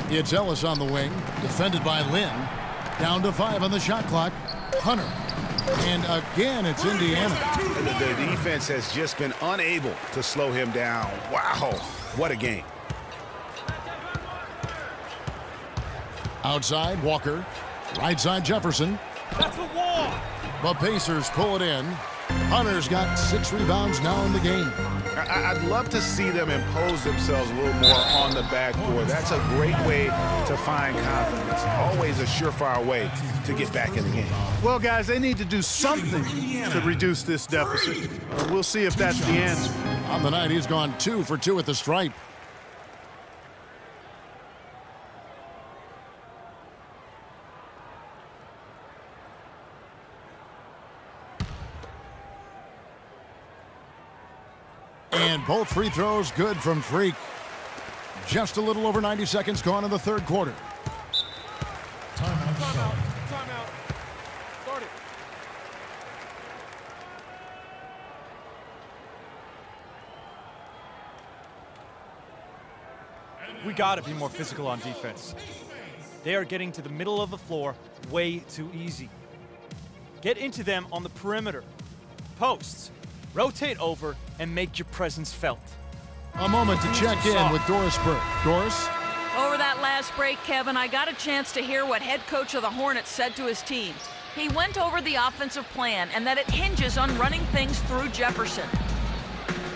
It's Ellis on the wing, defended by Lynn. Down to 5 on the shot clock. Hunter. And again, it's Indiana. The defense has just been unable to slow him down. Wow, what a game. Outside, Walker. Right side, Jefferson. That's the wall. The Pacers pull it in. Hunter's got 6 rebounds now in the game. I'd love to see them impose themselves a little more on the backboard. That's a great way to find confidence. Always a surefire way to get back in the game. Well, guys, they need to do something to reduce this deficit. We'll see if that's the answer. On the night, he's gone 2 for 2 at the stripe. And both free throws good from Freak. Just a little over 90 seconds gone in the third quarter. Timeout. Start it. We got to be more physical on defense. They are getting to the middle of the floor way too easy. Get into them on the perimeter. Posts. Rotate over and make your presence felt. A moment to check in with Doris Burke. Doris? Over that last break, Kevin, I got a chance to hear what head coach of the Hornets said to his team. He went over the offensive plan and that it hinges on running things through Jefferson.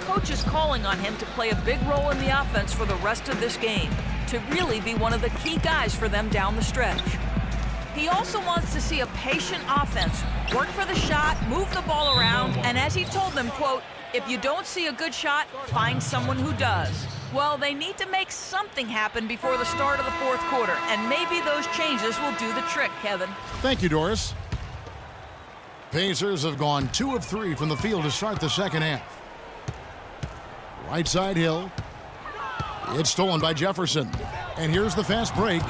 Coach is calling on him to play a big role in the offense for the rest of this game, to really be one of the key guys for them down the stretch. He also wants to see a patient offense, work for the shot, move the ball around, and as he told them, quote, if you don't see a good shot, find someone who does. Well, they need to make something happen before the start of the fourth quarter, and maybe those changes will do the trick, Kevin. Thank you, Doris. Pacers have gone 2 of 3 from the field to start the second half. Right side Hill. It's stolen by Jefferson. And here's the fast break.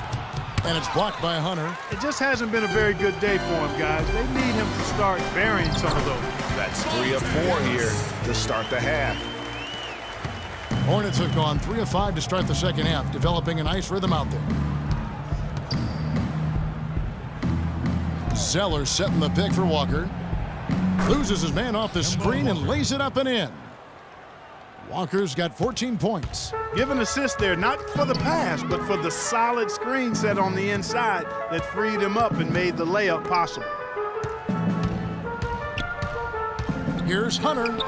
And it's blocked by Hunter. It just hasn't been a very good day for him, guys. They need him to start burying some of those. That's 3 of 4 here to start the half. Hornets have gone 3 of 5 to start the second half, developing a nice rhythm out there. Zeller setting the pick for Walker. Loses his man off the screen and lays it up and in. Walker's got 14 points. Give an assist there, not for the pass, but for the solid screen set on the inside that freed him up and made the layup possible. Here's Hunter.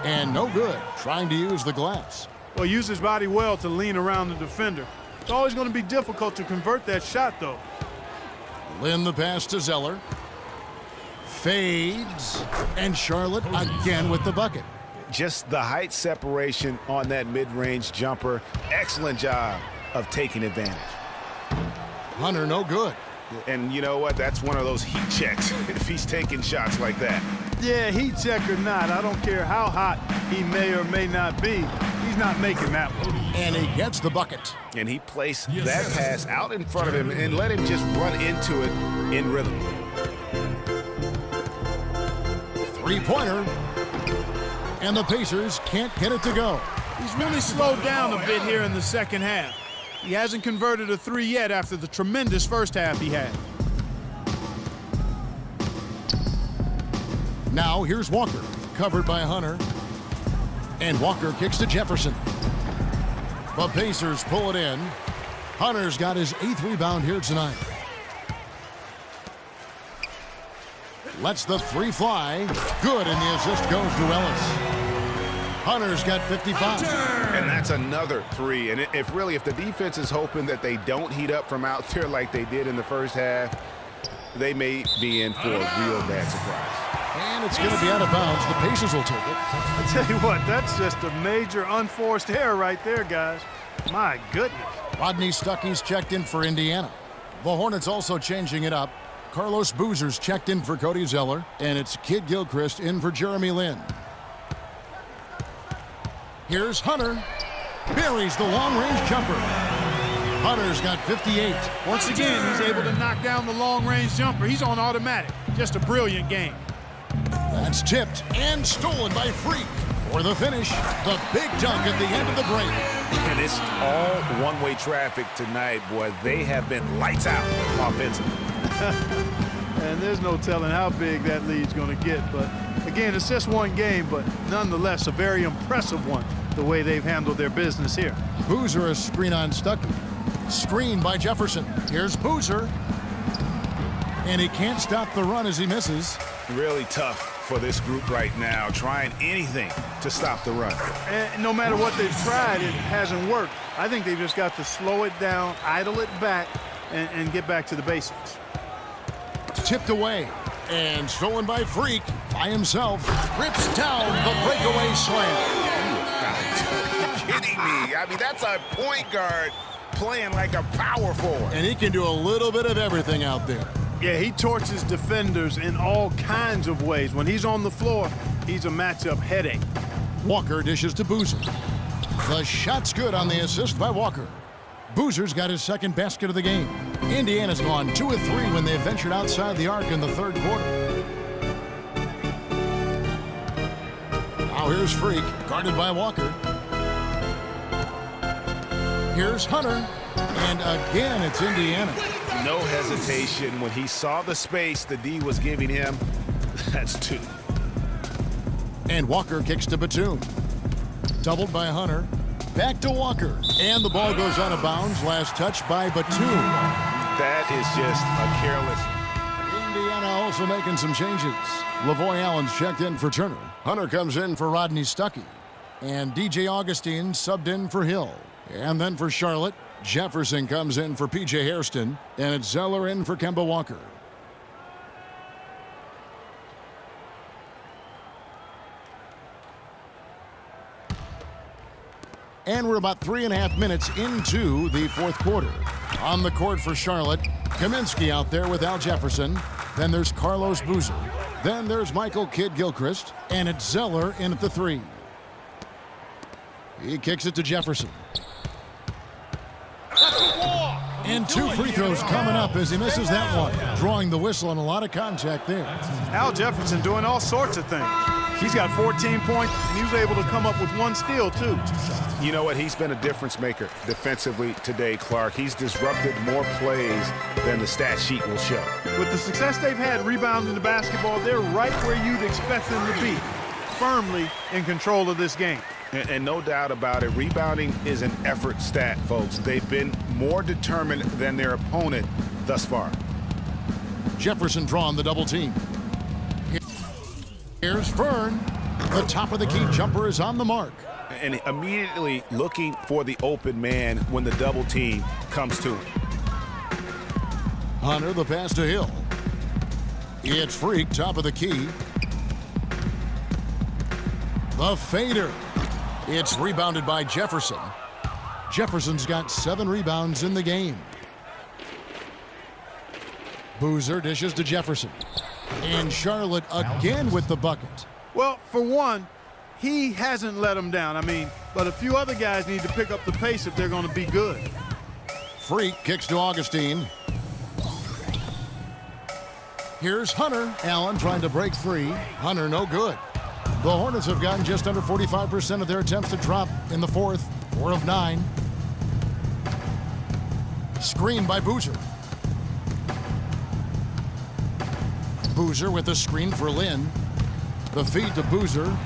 And no good, trying to use the glass. Well, use his body well to lean around the defender. It's always going to be difficult to convert that shot, though. Lynn the pass to Zeller. Fades. And Charlotte again with the bucket. Just the height separation on that mid-range jumper. Excellent job of taking advantage. Hunter, no good. And you know what? That's one of those heat checks if he's taking shots like that. Yeah, heat check or not, I don't care how hot he may or may not be. He's not making that one. And he gets the bucket. And he placed that pass out in front of him and let him just run into it in rhythm. Three-pointer. And the Pacers can't get it to go. He's really slowed down a bit here in the second half. He hasn't converted a 3 yet after the tremendous first half he had. Now here's Walker, covered by Hunter. And Walker kicks to Jefferson. The Pacers pull it in. Hunter's got his 8th rebound here tonight. Lets the 3 fly. Good, and the assist goes to Ellis. Hunter's got 55. And that's another 3. And if the defense is hoping that they don't heat up from out there like they did in the first half, they may be in for a real bad surprise. And it's going to be out of bounds. The Pacers will take it. I tell you what, that's just a major unforced error right there, guys. My goodness. Rodney Stuckey's checked in for Indiana. The Hornets also changing it up. Carlos Boozer's checked in for Cody Zeller, and it's Kid Gilchrist in for Jeremy Lin. Here's Hunter. Buries the long-range jumper. Hunter's got 58. Once again, he's able to knock down the long-range jumper. He's on automatic. Just a brilliant game. That's tipped and stolen by Freak. for the finish. The big dunk at the end of the break. And it's all one-way traffic tonight, boy. They have been lights out offensively. And there's no telling how big that lead's going to get. But, again, it's just one game, but nonetheless a very impressive one, the way they've handled their business here. Boozer, a screen on Stuckey. Screen by Jefferson. Here's Boozer. And he can't stop the run as he misses. Really tough for this group right now, trying anything to stop the run. And no matter what they've tried, it hasn't worked. I think they've just got to slow it down, idle it back, and get back to the basics. Tipped away and stolen by Freak by himself. Rips down the breakaway slam. Are you kidding me? I mean, that's a point guard playing like a power forward. And he can do a little bit of everything out there. Yeah, he torches defenders in all kinds of ways. When he's on the floor, he's a matchup headache. Walker dishes to Boozer. The shot's good on the assist by Walker. Boozer's got his second basket of the game. Indiana's gone 2 of 3 when they ventured outside the arc in the third quarter. Now here's Freak, guarded by Walker. Here's Hunter, and again it's Indiana. No hesitation when he saw the space the D was giving him. That's 2. And Walker kicks to Batum. Doubled by Hunter. Back to Walker. And the ball goes out of bounds. Last touch by Batum. That is just a careless. Indiana also making some changes. Lavoy Allen's checked in for Turner. Hunter comes in for Rodney Stuckey. And DJ Augustine subbed in for Hill. And then for Charlotte, Jefferson comes in for P.J. Hairston. And it's Zeller in for Kemba Walker. And we're about 3.5 minutes into the fourth quarter. On the court for Charlotte, Kaminsky out there with Al Jefferson. Then there's Carlos Boozer. Then there's Michael Kidd-Gilchrist. And it's Zeller in at the 3. He kicks it to Jefferson. And 2 free throws coming up as he misses that one. Drawing the whistle and a lot of contact there. Al Jefferson doing all sorts of things. He's got 14 points, and he was able to come up with 1 steal, too. You know what? He's been a difference maker defensively today, Clark. He's disrupted more plays than the stat sheet will show. With the success they've had rebounding the basketball, they're right where you'd expect them to be, firmly in control of this game. And no doubt about it, rebounding is an effort stat, folks. They've been more determined than their opponent thus far. Jefferson drawn the double team. Here's Fern. The top of the key jumper is on the mark. And immediately looking for the open man when the double team comes to him. Hunter, the pass to Hill. It's Freak, top of the key. The fader. It's rebounded by Jefferson. Jefferson's got 7 rebounds in the game. Boozer dishes to Jefferson. And Charlotte again with the bucket. Well, for one, he hasn't let them down. I mean, but a few other guys need to pick up the pace if they're going to be good. Freak kicks to Augustine. Here's Hunter. Allen trying to break free. Hunter no good. The Hornets have gotten just under 45% of their attempts to drop in the fourth. 4 of 9. Screen by Boozer. Boozer with the screen for Lynn. The feed to Boozer.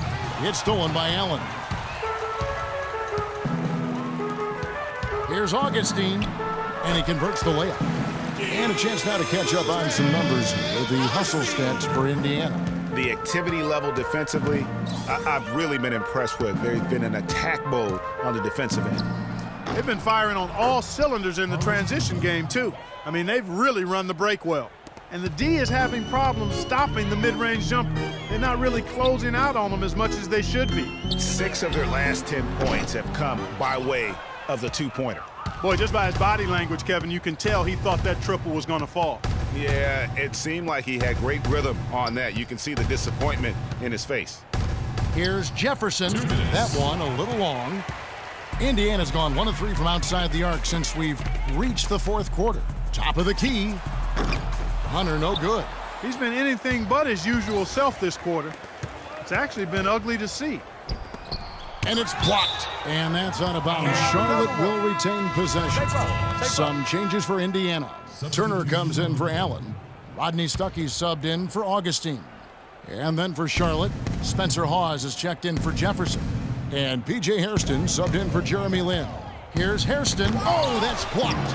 It's stolen by Allen. Here's Augustine. And he converts the layup. And a chance now to catch up on some numbers with the hustle stats for Indiana. The activity level defensively, I've really been impressed with. There's been an attack mode on the defensive end. They've been firing on all cylinders in the transition game, too. I mean, they've really run the break well. And the D is having problems stopping the mid-range jumper. They're not really closing out on them as much as they should be. 6 of their last 10 points have come by way of the 2-pointer. Boy, just by his body language, Kevin, you can tell he thought that triple was going to fall. Yeah, it seemed like he had great rhythm on that. You can see the disappointment in his face. Here's Jefferson. That one a little long. Indiana's gone 1 of 3 from outside the arc since we've reached the fourth quarter. Top of the key. Hunter no good. He's been anything but his usual self this quarter. It's actually been ugly to see. And it's blocked. And that's out of bounds. Charlotte will retain possession. Some changes for Indiana. Turner comes in for Allen. Rodney Stuckey subbed in for Augustine. And then for Charlotte, Spencer Hawes is checked in for Jefferson. And P.J. Hairston subbed in for Jeremy Lin. Here's Hairston. Oh, that's blocked.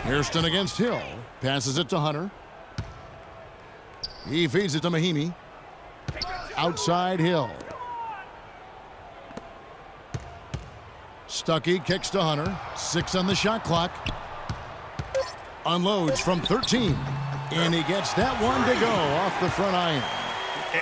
Hairston against Hill. Passes it to Hunter. He feeds it to Mahimi. Outside Hill. Stuckey kicks to Hunter. 6 on the shot clock. Unloads from 13. And he gets that one to go off the front iron.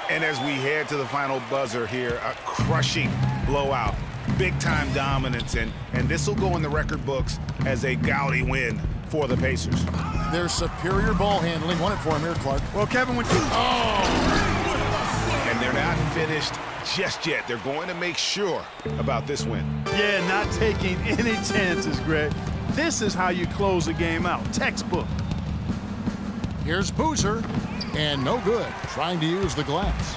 And as we head to the final buzzer here, a crushing blowout, big-time dominance, and this will go in the record books as a gaudy win for the Pacers. Their superior ball handling won it for him here, Clark. Well, Kevin, when And they're not finished just yet. They're going to make sure about this win. Yeah, not taking any chances, Greg. This is how you close a game out. Textbook. Here's Boozer. And no good, trying to use the glass.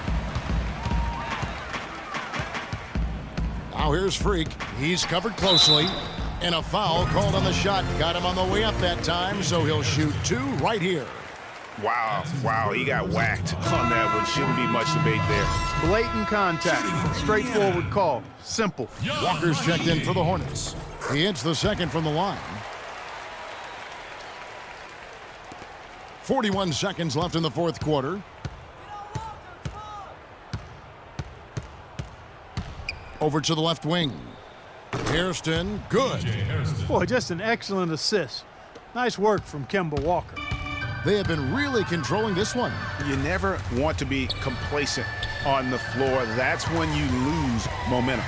Now here's Freak. He's covered closely. And a foul called on the shot. Got him on the way up that time, so he'll shoot 2 right here. Wow, he got whacked on that one. Shouldn't be much debate there. Blatant contact. Straightforward call. Simple. Walker's checked in for the Hornets. He hits the second from the line. 41 seconds left in the fourth quarter. Over to the left wing. Hairston, good. Boy, just an excellent assist. Nice work from Kemba Walker. They have been really controlling this one. You never want to be complacent on the floor. That's when you lose momentum.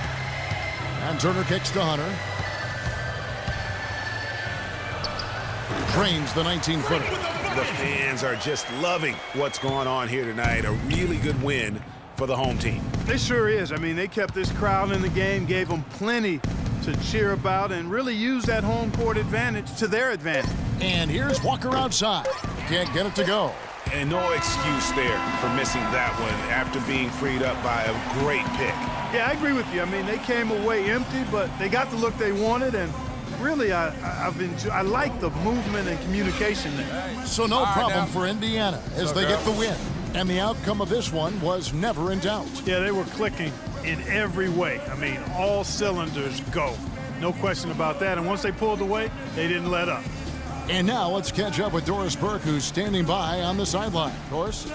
And Turner kicks to Hunter. Drains the 19-footer. The fans are just loving what's going on here tonight. A really good win for the home team. It sure is. I mean, they kept this crowd in the game, gave them plenty to cheer about, and really used that home court advantage to their advantage. And here's Walker outside. Can't get it to go. And no excuse there for missing that one after being freed up by a great pick. Yeah, I agree with you. I mean, they came away empty, but they got the look they wanted, and really, I like the movement and communication there. So no problem for Indiana as they get the win. And the outcome of this one was never in doubt. Yeah, they were clicking in every way. I mean, all cylinders go. No question about that. And once they pulled away, they didn't let up. And now let's catch up with Doris Burke, who's standing by on the sideline. Doris?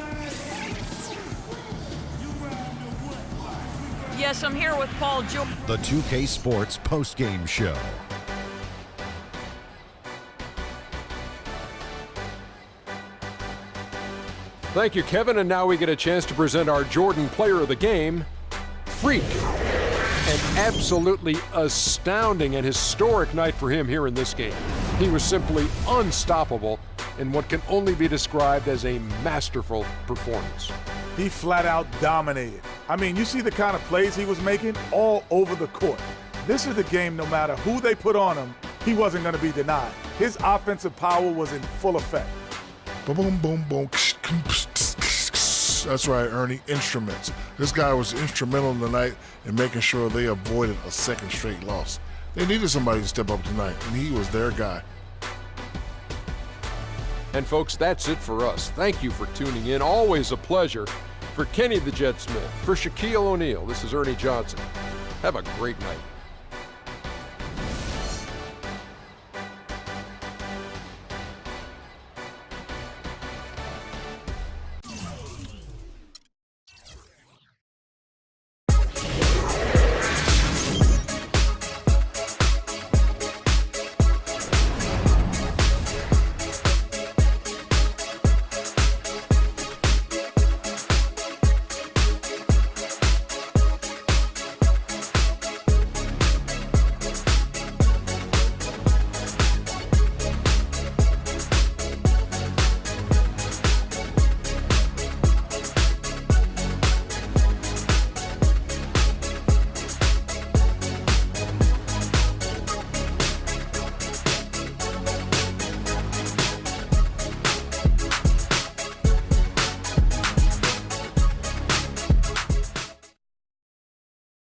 Yes, I'm here with Paul George. The 2K Sports postgame show. Thank you, Kevin. And now we get a chance to present our Jordan Player of the Game, Freak. An absolutely astounding and historic night for him here in this game. He was simply unstoppable in what can only be described as a masterful performance. He flat out dominated. I mean, you see the kind of plays he was making all over the court. This is the game, no matter who they put on him, he wasn't going to be denied. His offensive power was in full effect. Boom, boom, boom. That's right, Ernie. Instruments. This guy was instrumental tonight in making sure they avoided a second straight loss. They needed somebody to step up tonight, and he was their guy. And folks, that's it for us. Thank you for tuning in. Always a pleasure. For Kenny the Jet Smith, for Shaquille O'Neal, this is Ernie Johnson. Have a great night.